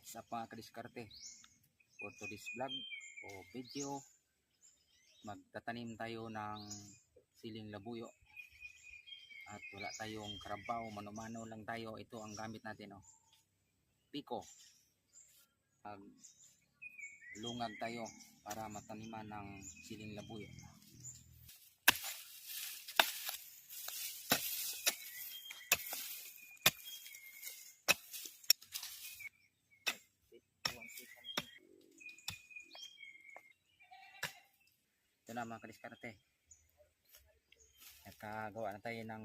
What's up mga kadiskarte? For today's vlog o video, magtatanim tayo ng siling labuyo. At wala tayong karabaw, mano-mano lang tayo. Ito ang gamit natin, oh. Piko. Lungag tayo para mataniman ng siling labuyo. Ito na mga kadiskarte, nakagawa na tayo ng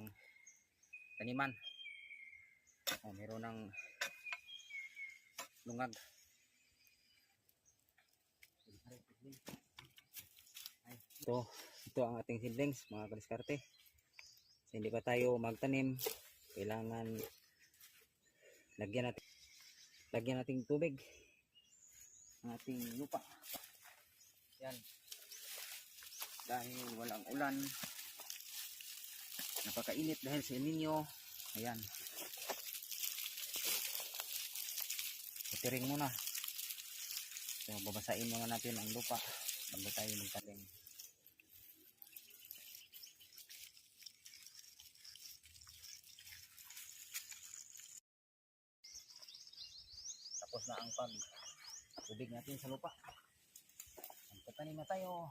taniman. Meron ng lungag. Ito ang ating seedlings mga kadiskarte. Hindi pa tayo magtanim, kailangan lagyan natin tubig ang ating lupa. Yan. Dahil walang ulan, napakainit dahil sa El Nino. Ayan, itiring muna. So babasain muna natin ang lupa bago tayo magtanim. Tapos na ang tubig natin sa lupa. Magtatanim na tayo.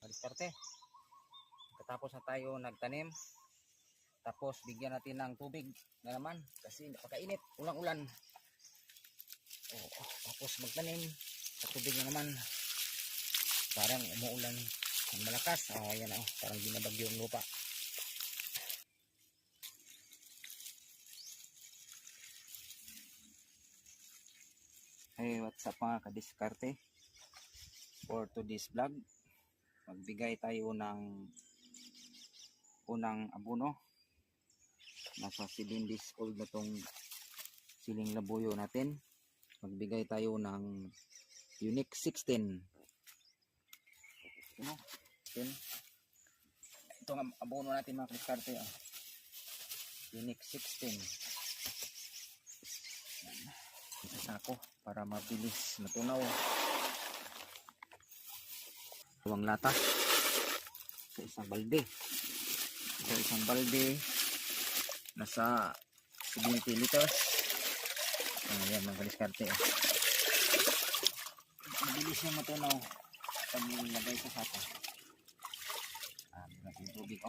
Diskarte. Katapos na tayo nagtanim, tapos bigyan natin ng tubig na naman kasi napakainit, ulang-ulan. Tapos magtanim sa tubig na naman, parang umuulan ng malakas. Ayan, parang binabagyo yung lupa. Hey, what's up mga kadiskarte? For today's vlog, magbigay tayo ng unang abono. Nasa 7 days old na tong siling labuyo natin. Magbigay tayo ng Unique 16. Ito ang abono natin mga kadiskarte. Unique 16. Isa sako para mabilis matunaw. Dalawang lata sa isang balde. Sa isang balde nasa 70 liters. Ayan mga kadiskarte. Mabilis na matunaw pag nilagay sa sako. Yung tubig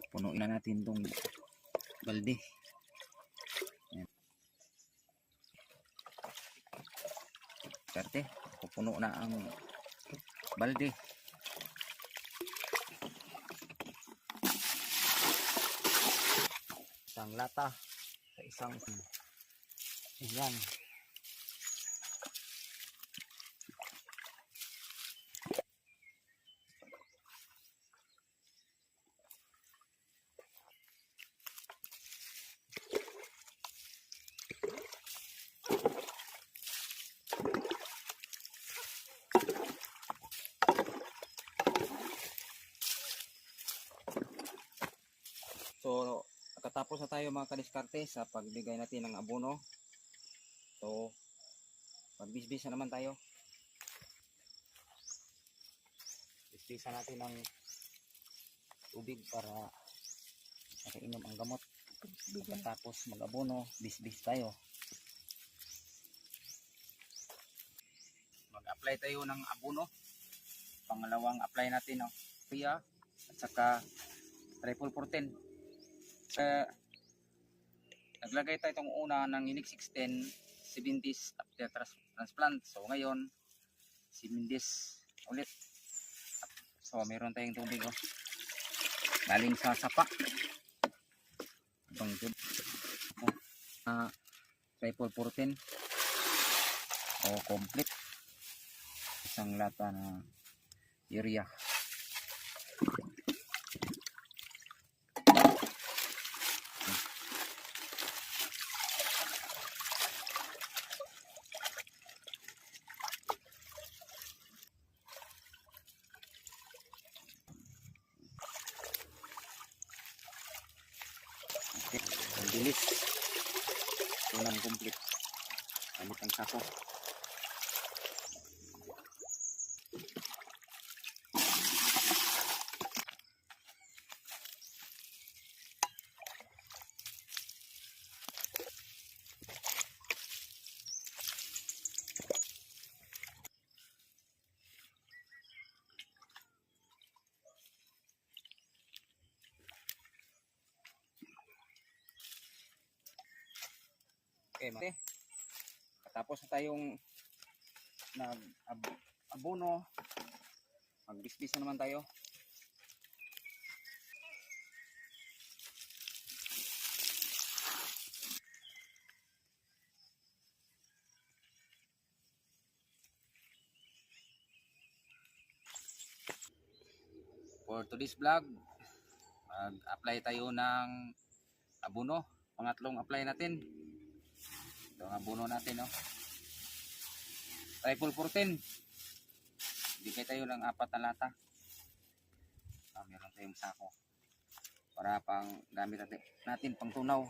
punuin na natin itong balde. Karte, pupuno na ang balde. Isang lata sa isang yan. So, nakatapos na tayo mga kadiskarte sa pagbigay natin ng abono. So, magbisbis na naman tayo. Bisbisan natin ng tubig para makainom ang gamot. Pagkatapos mag-abono, bisbis tayo. Mag-apply tayo ng abono. Pangalawang apply natin, Pia at saka triple 14. Naglagay tayo itong una ng Unique 16 7 days after transplant. So ngayon 7 days ulit. So meron tayong tubig galing sa sapa. Bangkod. Triple 14 o complete. Isang lata na urea. Okay, ang bilis. Unang complete. Gamit ang sako. Okay, mate. Katapos na tayong nag-abono, magbisbis na naman tayo. For today's vlog, mag-apply tayo ng abono. Pangatlong apply natin. Ito ang abono natin, no? Triple 14. Bigay tayo ng 4 na lata. Meron tayong sako. Para pang gamit natin pang tunaw.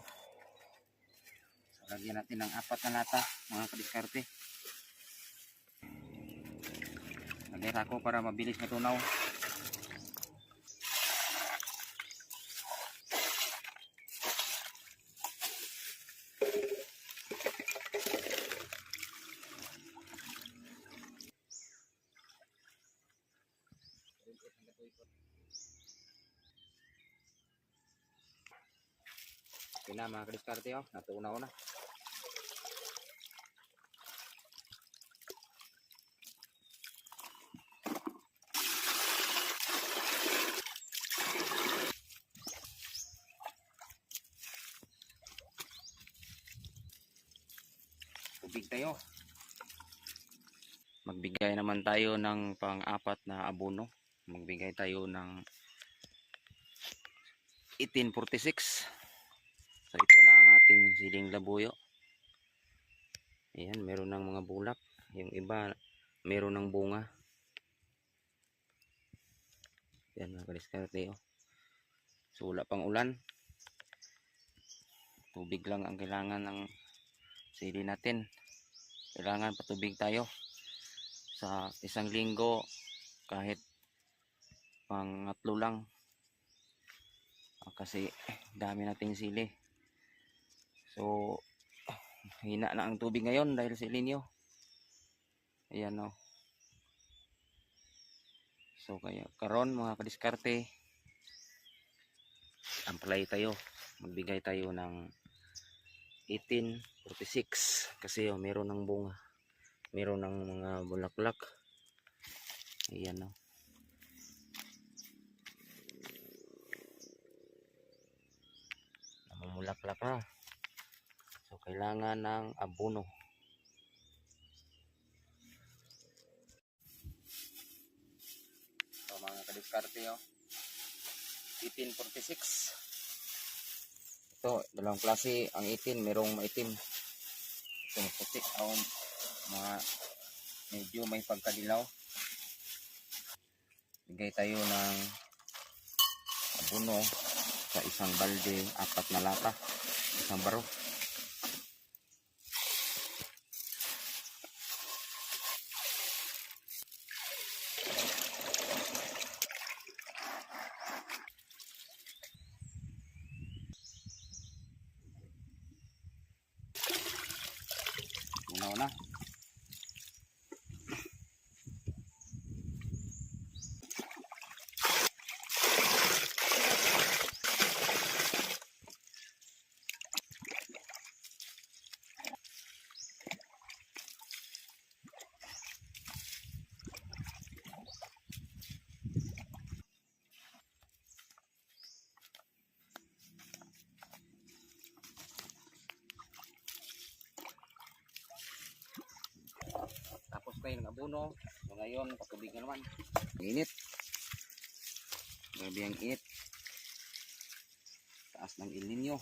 So, lagyan natin ng 4 na lata, mga kadiskarte. Lagyan sako para mabilis matunaw. Okay na mga kadiskarte, oh. Natunaw na. Tubig tayo. Magbigay naman tayo ng pang-4 na abono. Magbigay tayo ng 1846. So ito na ang ating siling labuyo. Ayan, meron ng mga bulak. Yung iba, meron ng bunga. Ayan mga kadiskarte, oh. So wala pang ulan. Tubig lang ang kailangan ng sili natin. Kailangan patubig tayo. Sa isang linggo, kahit pang-3 lang. Kasi dami nating sili. So, hina na ang tubig ngayon dahil sa ilinyo. Ayan, o. So, kaya karon mga kadiskarte, apply tayo. Magbigay tayo ng 1846 kasi meron ng bunga. Meron ng mga bulaklak. Ayan, o. Namumulaklak na. So, kailangan ng abono. So, mga kadiskarte, oh. 1846. Ito, dalawang klase. Ang 18, merong maitim. Itong puti, mga medyo may pagkadilaw. Bigay tayo ng abono sa isang balde, 4 na lata. Isang baro. Tunaw na. spray ng abono. So ngayon, patubig na naman. Init. Grabe ang init. Taas ng El Nino.